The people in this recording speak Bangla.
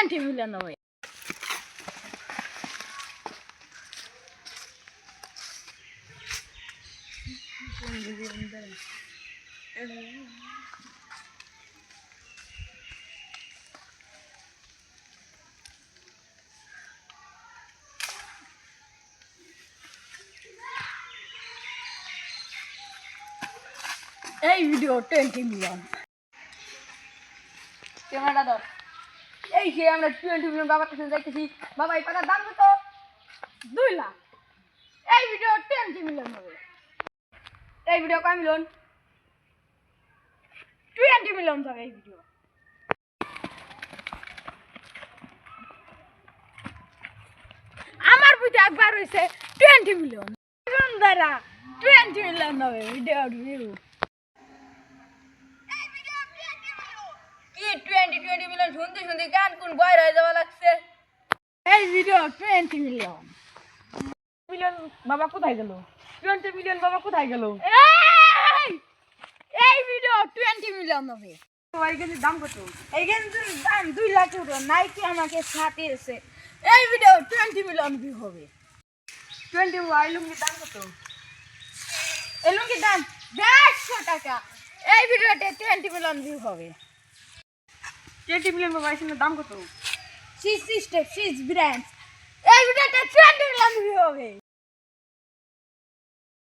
20 মিলিয়ন হবে। এই ভিডিও 20 মিলিয়ন ক্যামেরা ধর। এই যে আমরা 20 মিলিয়ন বাবার কাছে যাইতেছি। বাবা এই পাতার দাম কত? 2 লাখ। এই ভিডিও 20 মিলিয়ন হবে। এই ভিডিও কয় মিলিয়ন? 20 মিলিয়ন হবে এই ভিডিও। আমার ভিডিও একবার হইছে 20 মিলিয়ন। দ্বারা 20 মিলিয়ন হবে ভিডিও ভিউ। কি 20 মিলিয়ন শুনতে শুনতে গান কোন বয়র হয়ে যাওয়া লাগছে। এই ভিডিও 20 মিলিয়ন। মিলিয়ন বাবা কোথায় গেল? 20 মিলিয়ন বাবা কোথায় গেল? এই ভিডিও 20 মিলিয়ন হবে। এই গেঞ্জির দাম কত? এই গেঞ্জির দাম 2 লাখ টাকা। নাইকি আমাকে ছাড়িয়েছে। এই ভিডিও 20 মিলিয়ন ভিউ হবে। 20 এই লুঙ্গির দাম কত? এই লুঙ্গির দাম 150 টাকা। এই ভিডিওতে 20 মিলিয়ন ভিউ হবে। 20 মিলিয়ন বাবা এর দাম কত? 6 স্টেপ 6 ব্র্যান্ড। এই ভিডিওতে 20 মিলিয়ন ভিউ হবে।